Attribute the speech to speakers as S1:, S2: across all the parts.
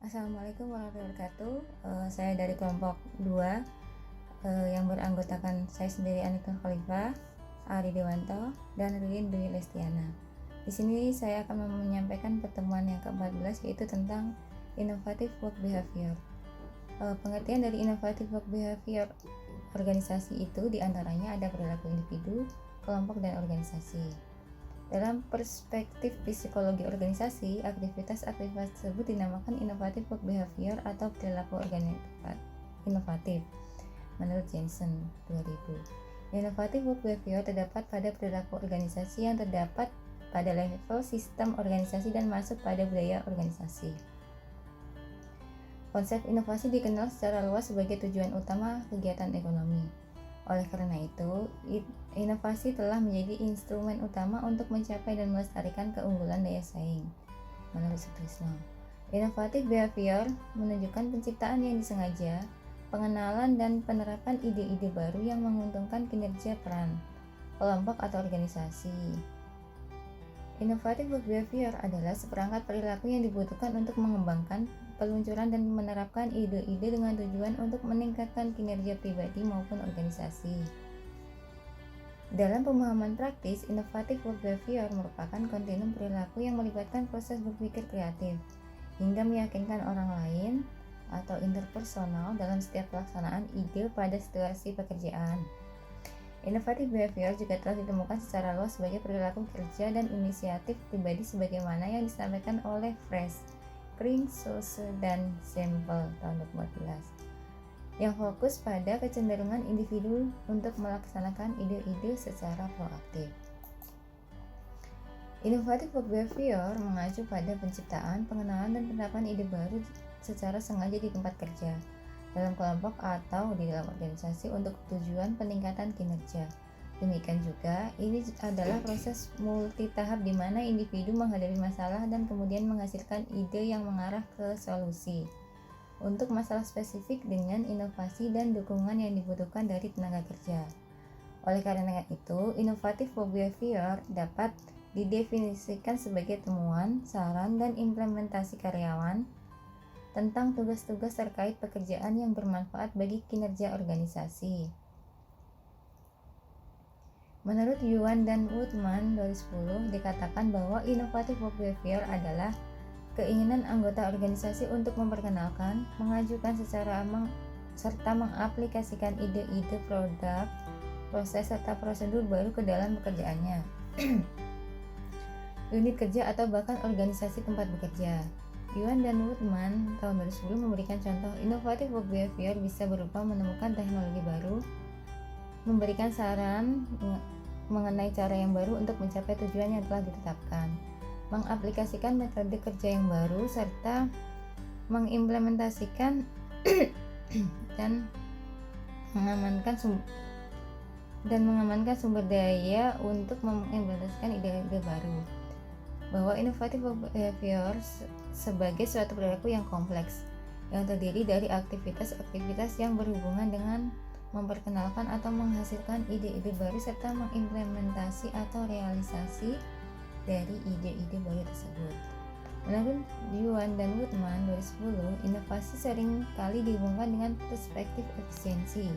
S1: Assalamualaikum warahmatullahi wabarakatuh. Saya dari kelompok 2 yang beranggotakan saya sendiri Anika Khalifah, Ari Dewanto, dan Rilin Dwi Lestiana. Di sini saya akan menyampaikan pertemuan yang ke-14 yaitu tentang innovative work behavior. Pengertian dari innovative work behavior organisasi itu diantaranya ada perilaku individu, kelompok, dan organisasi. Dalam perspektif psikologi organisasi, aktivitas-aktivitas tersebut dinamakan innovative work behavior atau perilaku inovatif menurut Jensen 2000. Innovative work behavior terdapat pada perilaku organisasi yang terdapat pada level sistem organisasi dan masuk pada budaya organisasi. Konsep inovasi dikenal secara luas sebagai tujuan utama kegiatan ekonomi. Oleh karena itu, inovasi telah menjadi instrumen utama untuk mencapai dan melestarikan keunggulan daya saing. Menurut Sutrisno, innovative behavior menunjukkan penciptaan yang disengaja, pengenalan dan penerapan ide-ide baru yang menguntungkan kinerja peran, kelompok atau organisasi. Innovative work behavior adalah seperangkat perilaku yang dibutuhkan untuk mengembangkan peluncuran dan menerapkan ide-ide dengan tujuan untuk meningkatkan kinerja pribadi maupun organisasi. Dalam pemahaman praktis, innovative work behavior merupakan kontinum perilaku yang melibatkan proses berpikir kreatif hingga meyakinkan orang lain atau interpersonal dalam setiap pelaksanaan ide pada situasi pekerjaan. Innovative behavior juga telah ditemukan secara luas sebagai perilaku kerja dan inisiatif pribadi sebagaimana yang disampaikan oleh Fresh, Kring, Sose, dan Sampel tahun 2014 yang fokus pada kecenderungan individu untuk melaksanakan ide-ide secara proaktif. Innovative work behavior mengacu pada penciptaan, pengenalan, dan penerapan ide baru secara sengaja di tempat kerja, dalam kelompok atau di dalam organisasi untuk tujuan peningkatan kinerja. Demikian juga, ini adalah proses multitahap di mana individu menghadapi masalah dan kemudian menghasilkan ide yang mengarah ke solusi untuk masalah spesifik dengan inovasi dan dukungan yang dibutuhkan dari tenaga kerja. Oleh karena itu, innovative work behavior dapat didefinisikan sebagai temuan, saran, dan implementasi karyawan tentang tugas-tugas terkait pekerjaan yang bermanfaat bagi kinerja organisasi. Menurut Yuan dan Woodman 2010 dikatakan bahwa innovative work behavior adalah keinginan anggota organisasi untuk memperkenalkan, mengajukan serta mengaplikasikan ide-ide produk, proses serta prosedur baru ke dalam pekerjaannya, unit kerja atau bahkan organisasi tempat bekerja. Yuan dan Woodman tahun 2010 memberikan contoh innovative work behavior bisa berupa menemukan teknologi baru, memberikan saran mengenai cara yang baru untuk mencapai tujuan yang telah ditetapkan, mengaplikasikan metode kerja yang baru, serta mengimplementasikan dan mengamankan sumber daya untuk mengimplementasikan ide-ide baru. Bahwa innovative behavior sebagai suatu perilaku yang kompleks yang terdiri dari aktivitas-aktivitas yang berhubungan dengan memperkenalkan atau menghasilkan ide-ide baru serta mengimplementasi atau realisasi dari ide-ide baru tersebut. Menurut Yuan dan Woodman 2010, inovasi sering kali dihubungkan dengan perspektif efisiensi,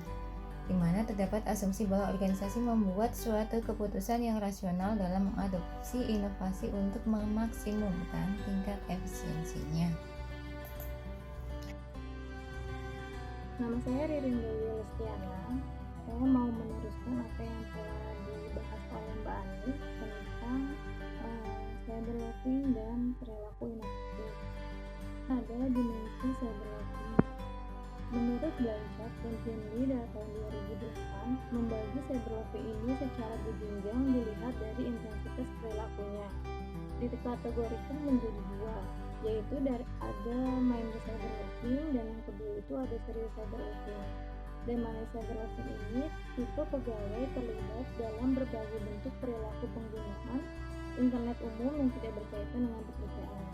S1: di mana terdapat asumsi bahwa organisasi membuat suatu keputusan yang rasional dalam mengadopsi inovasi untuk memaksimumkan tingkat efisiensinya.
S2: Nama saya Ririn Dewi Lestiana. Saya mau meneruskan apa yang telah dibahas oleh Mbak Ani tentang cyberlocking dan perilaku inovatif. Ada dimensi cyberlocking. Menurut Blanchard dan Finley dari tahun 2008, membagi cyberlocking ini secara berjenjang dilihat dari intensitas perilakunya. Dikategorikan menjadi dua, yaitu ada mindless cyberlocking dan yang kedua itu ada serious cyberlocking. Dan mindless cyberlocking ini tipe pegawai terlibat dalam berbagai bentuk perilaku penggunaan internet umum yang tidak berkaitan dengan pekerjaan.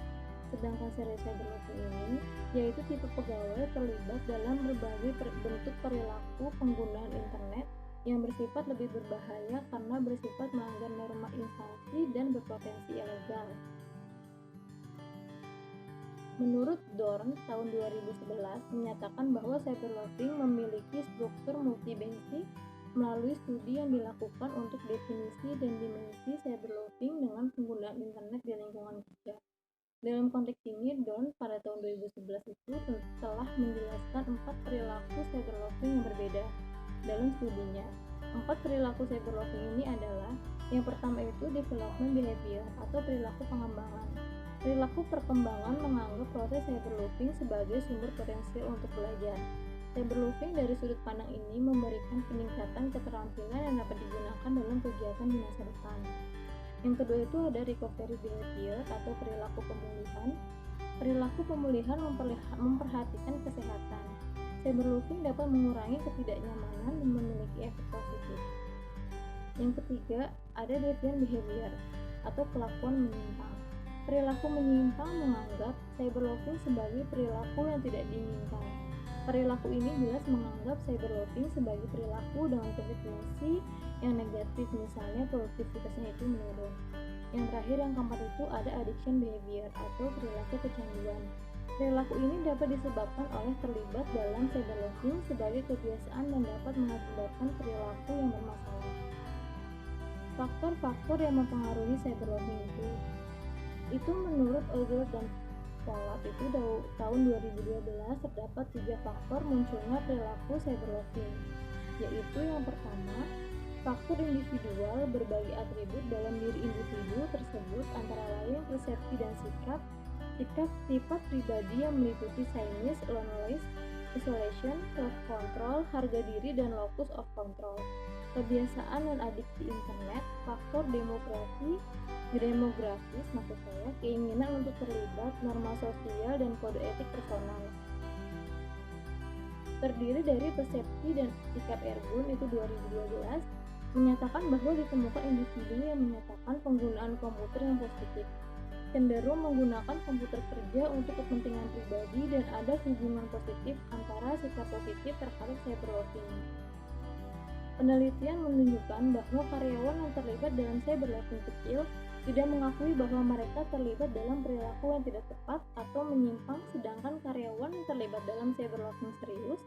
S2: Sedangkan serious cyberlocking ini yaitu tipe pegawai terlibat dalam berbagai bentuk perilaku penggunaan internet yang bersifat lebih berbahaya karena bersifat melanggar norma instansi dan berpotensi ilegal. Menurut Dorn tahun 2011 menyatakan bahwa cyberloafing memiliki struktur multidimensi melalui studi yang dilakukan untuk definisi dan dimensi cyberloafing dengan penggunaan internet di lingkungan kerja. Dalam konteks ini, Dorn pada tahun 2011 itu telah menjelaskan 4 perilaku cyberloafing yang berbeda dalam studinya. 4 perilaku cyberloafing ini adalah: yang pertama itu development behavior atau perilaku pengembangan. Perilaku perkembangan menganggap proses cyberloafing sebagai sumber potensial untuk belajar. Cyberloafing dari sudut pandang ini memberikan peningkatan keterampilan yang dapat digunakan dalam kegiatan di masa depan. Yang kedua itu ada recovery behavior atau perilaku pemulihan. Perilaku pemulihan memperhatikan kesehatan. Cyberloafing dapat mengurangi ketidaknyamanan dan memiliki efek positif. Yang ketiga ada deviant behavior atau kelakuan menyimpang. Perilaku menyimpang menganggap cyberloafing sebagai perilaku yang tidak diinginkan. Perilaku ini jelas menganggap cyberloafing sebagai perilaku dengan konsekuensi yang negatif, misalnya produktivitasnya itu menurun. Yang terakhir, yang keempat itu ada addiction behavior atau perilaku kecanduan. Perilaku ini dapat disebabkan oleh terlibat dalam cyberloafing sebagai kebiasaan dan dapat mengakibatkan perilaku yang bermasalah. Faktor-faktor yang mempengaruhi cyberloafing itu menurut Ogler dan Pollard itu tahun 2012 terdapat 3 faktor munculnya perilaku cyberloafing, yaitu yang pertama, faktor individual berbagi atribut dalam diri individu tersebut antara lain persepsi dan sikap sifat pribadi yang meliputi shyness, loneliness, isolation, self-control, harga diri, dan locus of control. Kebiasaan dan adiksi internet, faktor demografis maksud saya, keinginan untuk terlibat, norma sosial, dan kode etik personal. Terdiri dari persepsi dan sikap Ergun itu 2012 menyatakan bahwa ditemukan individu yang menyatakan penggunaan komputer yang positif, cenderung menggunakan komputer kerja untuk kepentingan pribadi, dan ada hubungan positif antara sikap positif terhadap cyberloafing. Penelitian menunjukkan bahwa karyawan yang terlibat dalam cyberloafing kecil tidak mengakui bahwa mereka terlibat dalam perilaku yang tidak tepat atau menyimpang, sedangkan karyawan yang terlibat dalam cyberloafing serius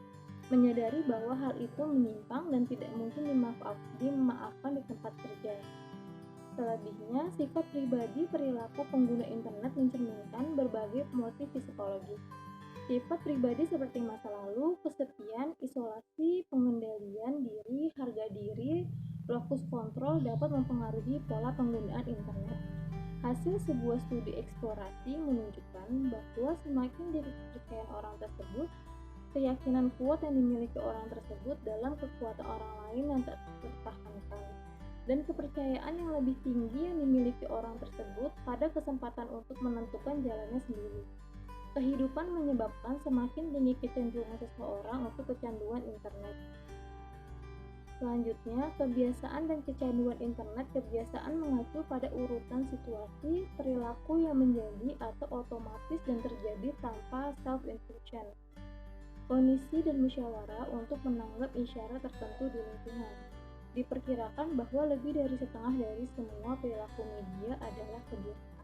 S2: menyadari bahwa hal itu menyimpang dan tidak mungkin dimaafkan di tempat kerja. Selebihnya, sifat pribadi perilaku pengguna internet mencerminkan berbagai motif psikologis. Sifat pribadi seperti masa lalu, kesepian, isolasi, pengendalian diri, harga diri, locus kontrol dapat mempengaruhi pola penggunaan internet. Hasil sebuah studi eksplorasi menunjukkan bahwa semakin dipercayaan orang tersebut, keyakinan kuat yang dimiliki orang tersebut dalam kekuatan orang lain yang tak tertahankan, dan kepercayaan yang lebih tinggi yang dimiliki orang tersebut pada kesempatan untuk menentukan jalannya sendiri. Kehidupan menyebabkan semakin tinggi kecenderungan seseorang untuk kecanduan internet. Selanjutnya, kebiasaan dan kecanduan internet. Kebiasaan mengacu pada urutan situasi, perilaku yang menjadi atau otomatis dan terjadi tanpa self-instruction. Kondisi dan musyawarah untuk menanggap isyarat tertentu di lingkungan. Diperkirakan bahwa lebih dari setengah dari semua perilaku media adalah kebiasaan.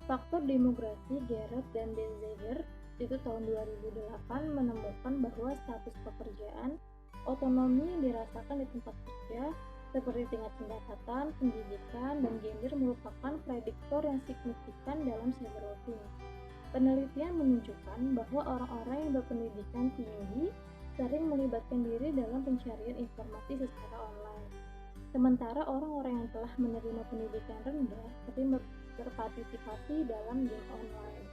S2: Faktor demografi. Garrett dan Denziger itu tahun 2008 menemukan bahwa status pekerjaan, otonomi yang dirasakan di tempat kerja, seperti tingkat pendapatan, pendidikan, dan gender merupakan prediktor yang signifikan dalam cyberloafing. Penelitian menunjukkan bahwa orang-orang yang berpendidikan tinggi sering melibatkan diri dalam pencarian informasi secara online, sementara orang-orang yang telah menerima pendidikan rendah sering berpartisipasi dalam game online.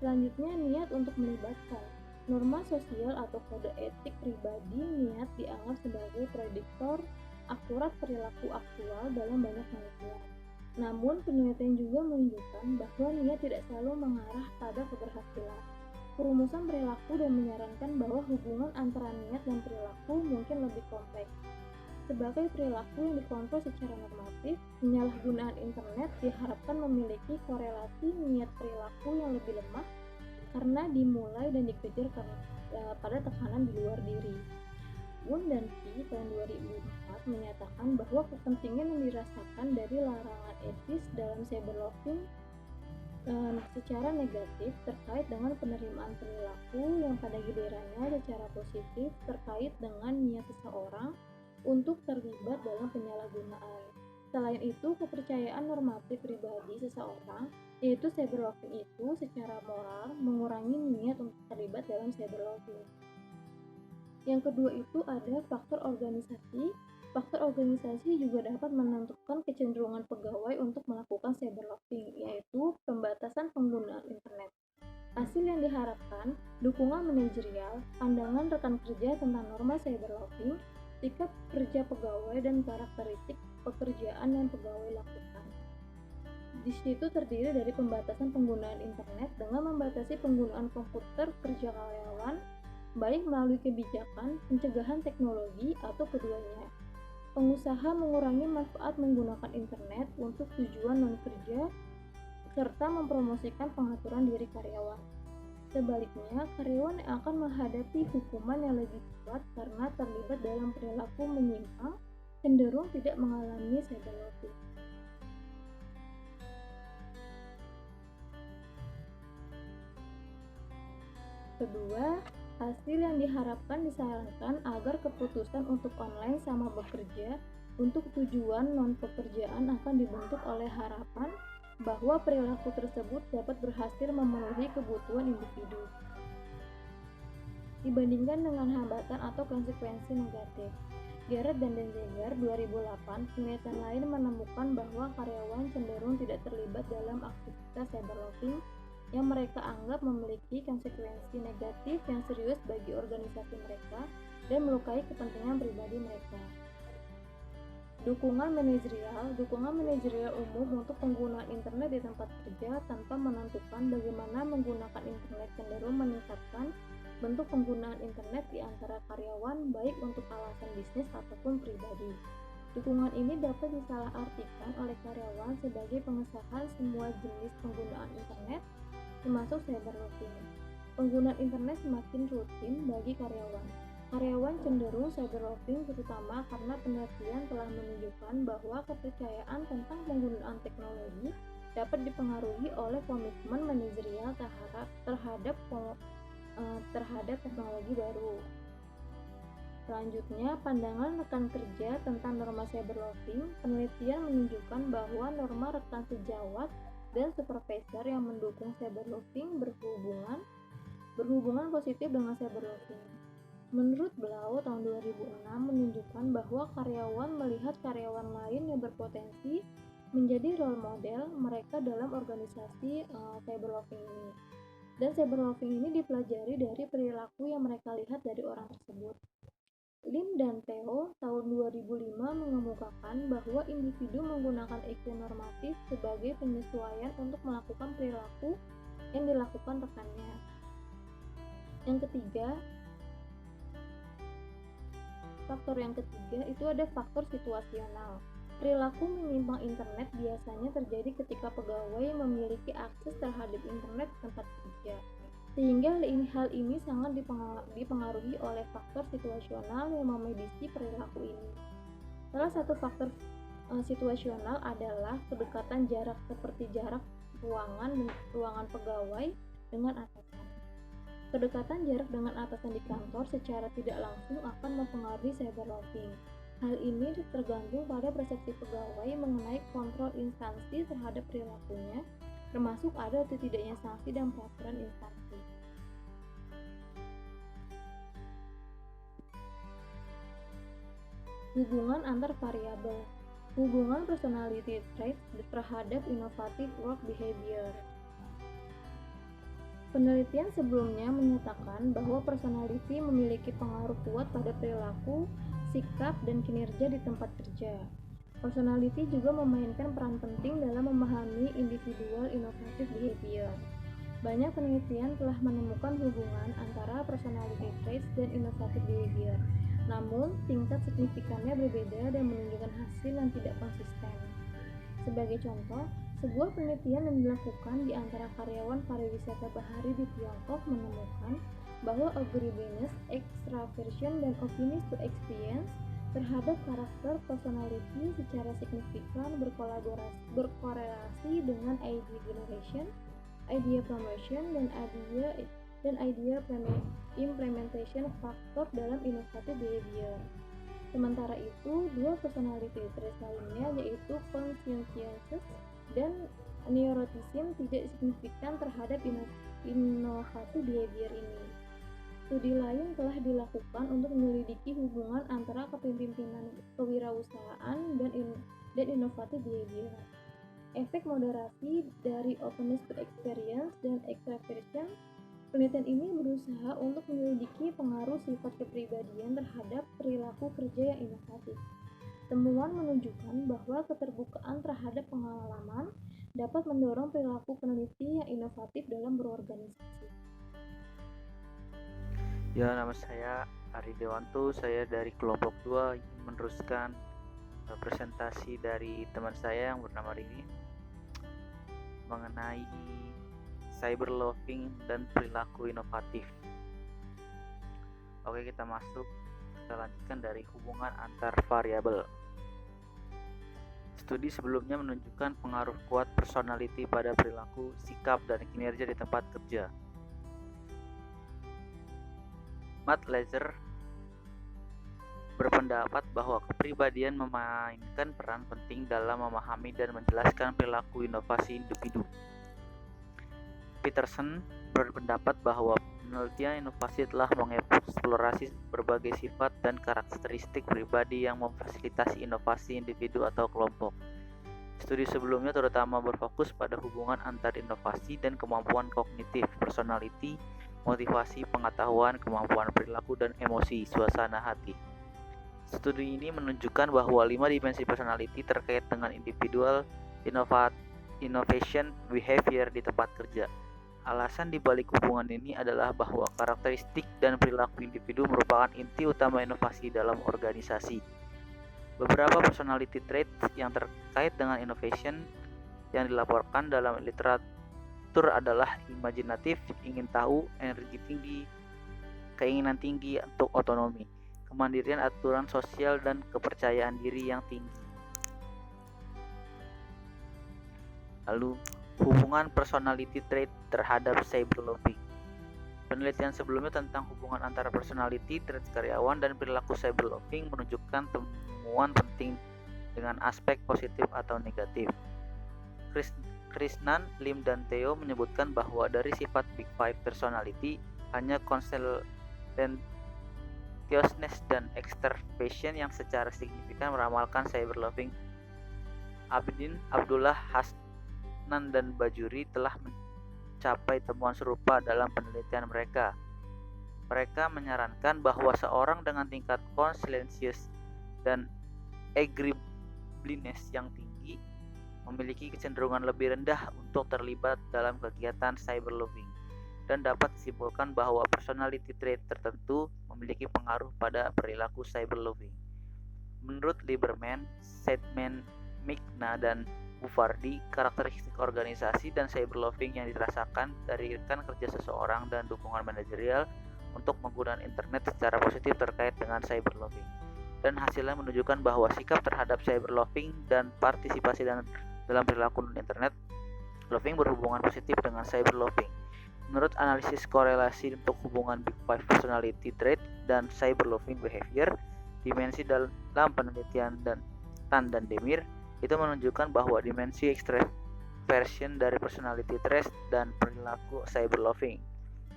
S2: Selanjutnya, niat untuk melibatkan. Norma sosial atau kode etik pribadi niat dianggap sebagai prediktor akurat perilaku aktual dalam banyak penelitian. Namun, penelitian juga menunjukkan bahwa niat tidak selalu mengarah pada keberhasilan. Perumusan perilaku dan menyarankan bahwa hubungan antara niat dan perilaku mungkin lebih kompleks. Sebagai perilaku yang dikontrol secara normatif, penyalahgunaan internet diharapkan memiliki korelasi niat perilaku yang lebih lemah karena dimulai dan dikejar pada tekanan di luar diri. Wun dan Pi tahun 2004 menyatakan bahwa kepentingan yang dirasakan dari larangan etis dalam cyberloafing secara negatif terkait dengan penerimaan perilaku yang pada gilirannya secara positif terkait dengan niat seseorang untuk terlibat dalam penyalahgunaan. Selain itu, kepercayaan normatif pribadi seseorang, yaitu cyberloving itu secara moral mengurangi niat untuk terlibat dalam cyberloving. Yang kedua itu ada faktor organisasi. Faktor organisasi juga dapat menentukan kecenderungan pegawai untuk melakukan cyberloving, yaitu pembatasan penggunaan internet. Hasil yang diharapkan, dukungan manajerial, pandangan rekan kerja tentang norma cyberloving, sikap kerja pegawai, dan karakteristik pekerjaan yang pegawai lakukan. Di situ terdiri dari pembatasan penggunaan internet dengan membatasi penggunaan komputer kerja karyawan, baik melalui kebijakan, pencegahan teknologi, atau keduanya. Pengusaha mengurangi manfaat menggunakan internet untuk tujuan non-kerja serta mempromosikan pengaturan diri karyawan. Sebaliknya, karyawan yang akan menghadapi hukuman yang lebih kuat karena terlibat dalam perilaku menyimpang cenderung tidak mengalami cyberloving. Kedua, hasil yang diharapkan disarankan agar keputusan untuk online sama bekerja untuk tujuan non-pekerjaan akan dibentuk oleh harapan bahwa perilaku tersebut dapat berhasil memenuhi kebutuhan individu dibandingkan dengan hambatan atau konsekuensi negatif. Garrett dan Denziger 2008, penelitian lain menemukan bahwa karyawan cenderung tidak terlibat dalam aktivitas cyberloving yang mereka anggap memiliki konsekuensi negatif yang serius bagi organisasi mereka dan melukai kepentingan pribadi mereka. Dukungan manajerial umum untuk penggunaan internet di tempat kerja tanpa menentukan bagaimana menggunakan internet cenderung meningkatkan bentuk penggunaan internet di antara karyawan baik untuk alasan bisnis ataupun pribadi. Dukungan ini dapat disalahartikan oleh karyawan sebagai pengesahan semua jenis penggunaan internet termasuk cyberloving. Penggunaan internet semakin rutin bagi karyawan. Karyawan cenderung cyberloving terutama karena penelitian telah menunjukkan bahwa kepercayaan tentang penggunaan teknologi dapat dipengaruhi oleh komitmen manajerial terhadap teknologi baru. Selanjutnya, pandangan rekan kerja tentang norma cyberloving. Penelitian menunjukkan bahwa norma rekan sejawat dan supervisor yang mendukung cyberloving berhubungan positif dengan cyberloving. Menurut Blau tahun 2006 menunjukkan bahwa karyawan melihat karyawan lain yang berpotensi menjadi role model mereka dalam organisasi cyberloving ini. Dan cyberloving ini dipelajari dari perilaku yang mereka lihat dari orang tersebut. Lim dan Theo tahun 2005 mengemukakan bahwa individu menggunakan IQ normatif sebagai penyesuaian untuk melakukan perilaku yang dilakukan rekannya. Faktor yang ketiga itu ada faktor situasional. Perilaku menyimpang internet biasanya terjadi ketika pegawai memiliki akses terhadap internet tempat kerja. Sehingga hal ini sangat dipengaruhi oleh faktor situasional yang memediasi perilaku ini. Salah satu faktor situasional adalah kedekatan jarak seperti jarak ruangan pegawai dengan atasan. Kedekatan jarak dengan atasan di kantor secara tidak langsung akan mempengaruhi cyberloving. Hal ini tergantung pada persepsi pegawai mengenai kontrol instansi terhadap perilakunya, termasuk ada atau tidaknya sanksi dan peraturan instansi. Hubungan antar variabel. Hubungan personality traits terhadap innovative work behavior. Penelitian sebelumnya menyatakan bahwa personality memiliki pengaruh kuat pada perilaku, sikap, dan kinerja di tempat kerja. Personality juga memainkan peran penting dalam memahami individual innovative behavior. Banyak penelitian telah menemukan hubungan antara personality traits dan innovative behavior. Namun, tingkat signifikannya berbeda dan menunjukkan hasil yang tidak konsisten. Sebagai contoh, sebuah penelitian yang dilakukan di antara karyawan pariwisata bahari di Tiongkok menemukan bahwa agreeableness, extraversion, dan openness to experience terhadap karakter personality secara signifikan berkorelasi dengan ID generation idea promotion, dan idea implementation faktor dalam inovatif behavior. Sementara itu, dua personality traits lainnya yaitu conscientiousness dan neuroticism tidak signifikan terhadap inovatif behavior ini. Studi lain telah dilakukan untuk menyelidiki hubungan antara kepemimpinan kewirausahaan dan inovatif behavior. Efek moderasi dari openness to experience dan extraversion. Penelitian ini berusaha untuk menyelidiki pengaruh sifat kepribadian terhadap perilaku kerja yang inovatif. Temuan menunjukkan bahwa keterbukaan terhadap pengalaman dapat mendorong perilaku peneliti yang inovatif dalam berorganisasi.
S3: Ya, nama saya Ari Dewanto, saya dari kelompok 2 ingin meneruskan presentasi dari teman saya yang bernama Rini mengenai cyber loving dan perilaku inovatif. Oke, kita lanjutkan dari hubungan antar variabel. Studi sebelumnya menunjukkan pengaruh kuat personality pada perilaku, sikap, dan kinerja di tempat kerja. Matt Lazer berpendapat bahwa kepribadian memainkan peran penting dalam memahami dan menjelaskan perilaku inovasi individu. Peterson berpendapat bahwa penelitian inovasi telah mengeksplorasi berbagai sifat dan karakteristik pribadi yang memfasilitasi inovasi individu atau kelompok. Studi sebelumnya terutama berfokus pada hubungan antar inovasi dan kemampuan kognitif, personality, motivasi, pengetahuan, kemampuan perilaku, dan emosi, suasana hati. Studi ini menunjukkan bahwa 5 dimensi personality terkait dengan individual innovation behavior di tempat kerja. Alasan dibalik hubungan ini adalah bahwa karakteristik dan perilaku individu merupakan inti utama inovasi dalam organisasi. Beberapa personality traits yang terkait dengan innovation yang dilaporkan dalam literatur adalah imajinatif, ingin tahu, energi tinggi, keinginan tinggi untuk otonomi, kemandirian, aturan sosial, dan kepercayaan diri yang tinggi. Lalu, hubungan personality trait terhadap cyber loving. Penelitian sebelumnya tentang hubungan antara personality trait karyawan dan perilaku cyber loving menunjukkan temuan penting dengan aspek positif atau negatif. Krishnan, Lim, dan Theo menyebutkan bahwa dari sifat Big Five personality, hanya conscientiousness dan extraversion yang secara signifikan meramalkan cyber loving. Abidin, Abdullah, Hasnan, dan Bajuri telah mencapai temuan serupa dalam penelitian mereka. Mereka menyarankan bahwa seorang dengan tingkat conscientious dan agreeableness yang tinggi memiliki kecenderungan lebih rendah untuk terlibat dalam kegiatan cyber loving, dan dapat disimpulkan bahwa personality trait tertentu memiliki pengaruh pada perilaku cyber loving. Menurut Lieberman, Sedman, Mikna, dan Bufardi, karakteristik organisasi dan cyber loving yang dirasakan dari rekan kerja seseorang dan dukungan manajerial untuk menggunakan internet secara positif terkait dengan cyber loving. Dan hasilnya menunjukkan bahwa sikap terhadap cyber loving dan partisipasi dalam perilaku non-internet loving berhubungan positif dengan cyber loving. Menurut analisis korelasi untuk hubungan Big Five personality trait dan cyber loving behavior, dimensi dalam penelitian Tan dan Demir itu menunjukkan bahwa dimensi extraversion dari personality trait dan perilaku cyber loving,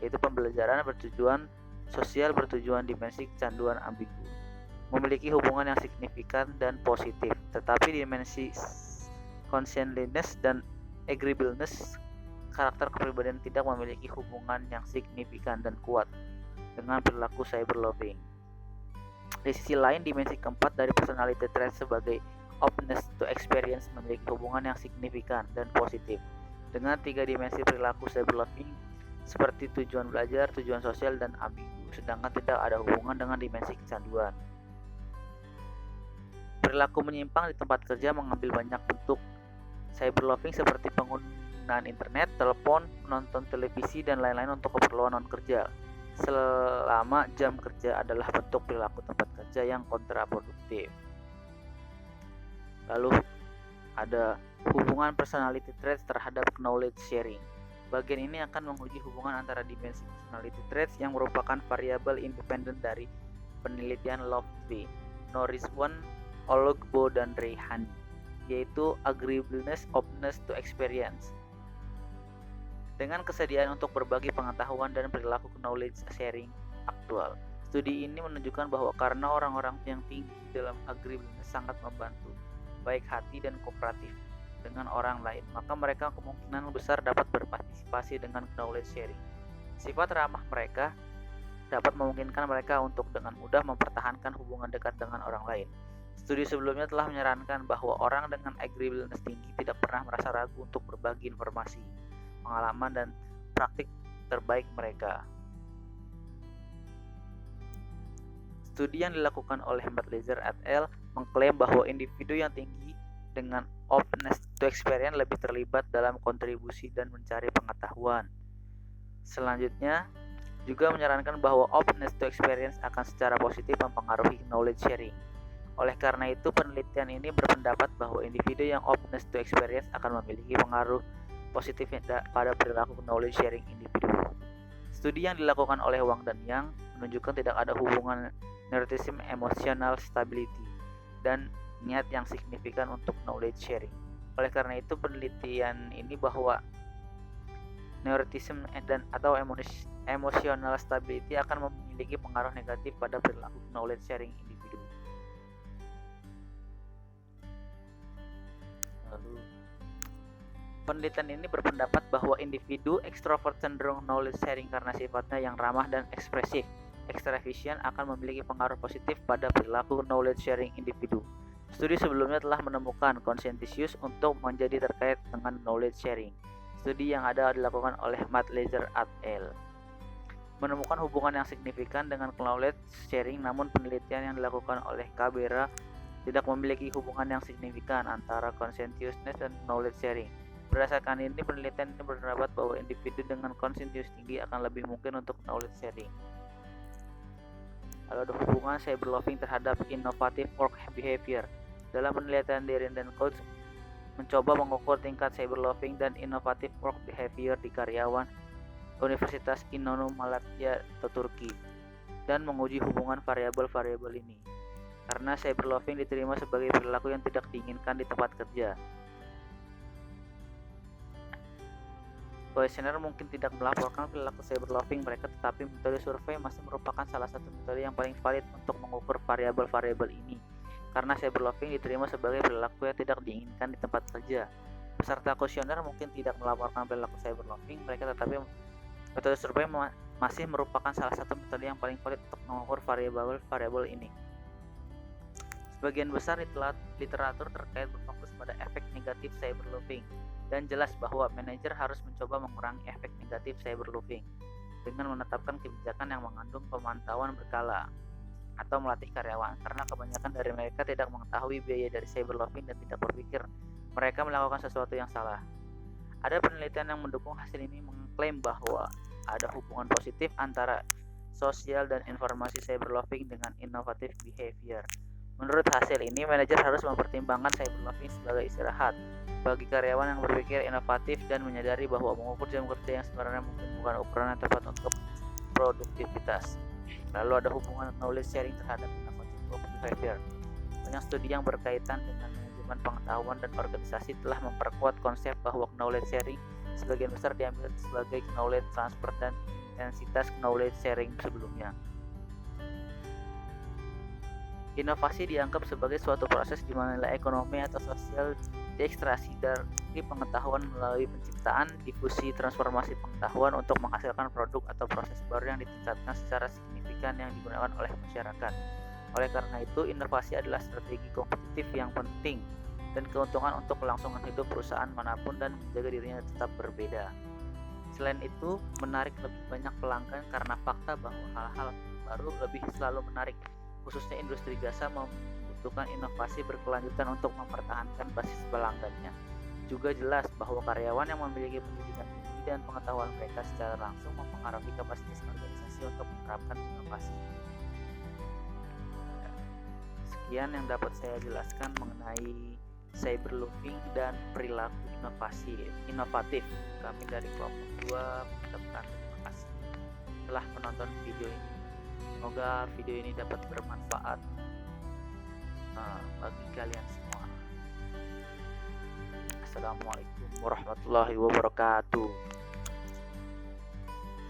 S3: yaitu pembelajaran bertujuan sosial bertujuan dimensi kecanduan ambigu, memiliki hubungan yang signifikan dan positif, tetapi dimensi conscientiousness dan agreeableness, karakter kepribadian, tidak memiliki hubungan yang signifikan dan kuat dengan perilaku cyber loving. Di sisi lain, dimensi keempat dari personality trait sebagai openness to experience memiliki hubungan yang signifikan dan positif dengan 3 dimensi perilaku cyber loving seperti tujuan belajar, tujuan sosial, dan ambigu, sedangkan tidak ada hubungan dengan dimensi kecanduan. Perilaku menyimpang di tempat kerja mengambil banyak bentuk cyber loving seperti penggunaan internet, telepon, menonton televisi, dan lain-lain untuk keperluan non-kerja selama jam kerja adalah bentuk perilaku tempat kerja yang kontraproduktif. Lalu ada hubungan personality traits terhadap knowledge sharing. Bagian ini akan menguji hubungan antara dimensi personality traits yang merupakan variabel independen dari penelitian Lofty, Norriswan, Olugbo, dan Reyhani, yaitu agreeableness, openness to experience. Dengan kesediaan untuk berbagi pengetahuan dan perilaku knowledge sharing aktual. Studi ini menunjukkan bahwa karena orang-orang yang tinggi dalam agreeableness sangat membantu, baik hati dan kooperatif dengan orang lain, maka mereka kemungkinan besar dapat berpartisipasi dengan knowledge sharing. Sifat ramah mereka dapat memungkinkan mereka untuk dengan mudah mempertahankan hubungan dekat dengan orang lain. Studi sebelumnya telah menyarankan bahwa orang dengan agreeableness tinggi tidak pernah merasa ragu untuk berbagi informasi, pengalaman, dan praktik terbaik mereka. Studi yang dilakukan oleh Matt-Lazer et al. Mengklaim bahwa individu yang tinggi dengan openness to experience lebih terlibat dalam kontribusi dan mencari pengetahuan. Selanjutnya, juga menyarankan bahwa openness to experience akan secara positif mempengaruhi knowledge sharing. Oleh karena itu, penelitian ini berpendapat bahwa individu yang openness to experience akan memiliki pengaruh positif pada perilaku knowledge sharing individu. Studi yang dilakukan oleh Wang dan Yang menunjukkan tidak ada hubungan neuroticism, emotional stability, dan niat yang signifikan untuk knowledge sharing. Oleh karena itu, penelitian ini bahwa neuroticism dan atau emotional stability akan memiliki pengaruh negatif pada perilaku knowledge sharing individu. Lalu, penelitian ini berpendapat bahwa individu ekstrovert cenderung knowledge sharing karena sifatnya yang ramah dan ekspresif. Extravision akan memiliki pengaruh positif pada perilaku knowledge sharing individu. Studi sebelumnya telah menemukan konsensus untuk menjadi terkait dengan knowledge sharing. Studi yang ada dilakukan oleh Matt-Lazer et al. Menemukan hubungan yang signifikan dengan knowledge sharing, namun penelitian yang dilakukan oleh Cabrera tidak memiliki hubungan yang signifikan antara conscientiousness dan knowledge sharing. Berdasarkan ini, penelitian ini berpendapat bahwa individu dengan conscientious tinggi akan lebih mungkin untuk knowledge sharing. Lalu ada hubungan cyberloving terhadap innovative work behavior. Dalam penelitian Derin dan Coates mencoba mengukur tingkat cyberloving dan innovative work behavior di karyawan Universitas İnönü Malatya atau Turki dan menguji hubungan variabel-variabel ini. Karena cyberloving diterima sebagai perilaku yang tidak diinginkan di tempat kerja. Questionnaire mungkin tidak melaporkan perilaku cyberloving mereka, tetapi metode survei masih merupakan salah satu metode yang paling valid untuk mengukur variabel-variabel ini. Karena cyberloving diterima sebagai perilaku yang tidak diinginkan di tempat kerja. Peserta kuesioner mungkin tidak melaporkan perilaku cyberloving mereka, tetapi metode survei masih merupakan salah satu metode yang paling valid untuk mengukur variabel-variabel ini. Sebagian besar literatur terkait berfokus pada efek negatif cyberloving dan jelas bahwa manajer harus mencoba mengurangi efek negatif cyberloving dengan menetapkan kebijakan yang mengandung pemantauan berkala atau melatih karyawan, karena kebanyakan dari mereka tidak mengetahui biaya dari cyberloving dan tidak berpikir mereka melakukan sesuatu yang salah. Ada penelitian yang mendukung hasil ini mengklaim bahwa ada hubungan positif antara sosial dan informasi cyberloving dengan innovative behavior. Menurut hasil ini, manajer harus mempertimbangkan cyberloving sebagai istirahat bagi karyawan yang berpikir inovatif dan menyadari bahwa mengukur jam kerja yang sebenarnya mungkin bukan ukuran yang tepat untuk produktivitas. Lalu ada hubungan knowledge sharing terhadap innovative work behavior. Banyak studi yang berkaitan dengan manajemen pengetahuan dan organisasi telah memperkuat konsep bahwa knowledge sharing sebagian besar diambil sebagai knowledge transfer dan intensitas knowledge sharing sebelumnya. Inovasi dianggap sebagai suatu proses di mana nilai ekonomi atau sosial diekstraksi dari pengetahuan melalui penciptaan, difusi, transformasi pengetahuan untuk menghasilkan produk atau proses baru yang ditingkatkan secara signifikan yang digunakan oleh masyarakat. Oleh karena itu, inovasi adalah strategi kompetitif yang penting dan keuntungan untuk kelangsungan hidup perusahaan manapun dan menjaga dirinya tetap berbeda. Selain itu, menarik lebih banyak pelanggan karena fakta bahwa hal-hal baru lebih selalu menarik. Khususnya industri jasa membutuhkan inovasi berkelanjutan untuk mempertahankan basis pelanggannya. Juga jelas bahwa karyawan yang memiliki pendidikan tinggi dan pengetahuan mereka secara langsung mempengaruhi kapasitas organisasi untuk menerapkan inovasi. Sekian yang dapat saya jelaskan mengenai cyber loving dan perilaku inovatif. Kami dari kelompok 2 mengucapkan terima kasih telah menonton video ini. Semoga video ini dapat bermanfaat bagi kalian semua. Assalamualaikum warahmatullahi wabarakatuh.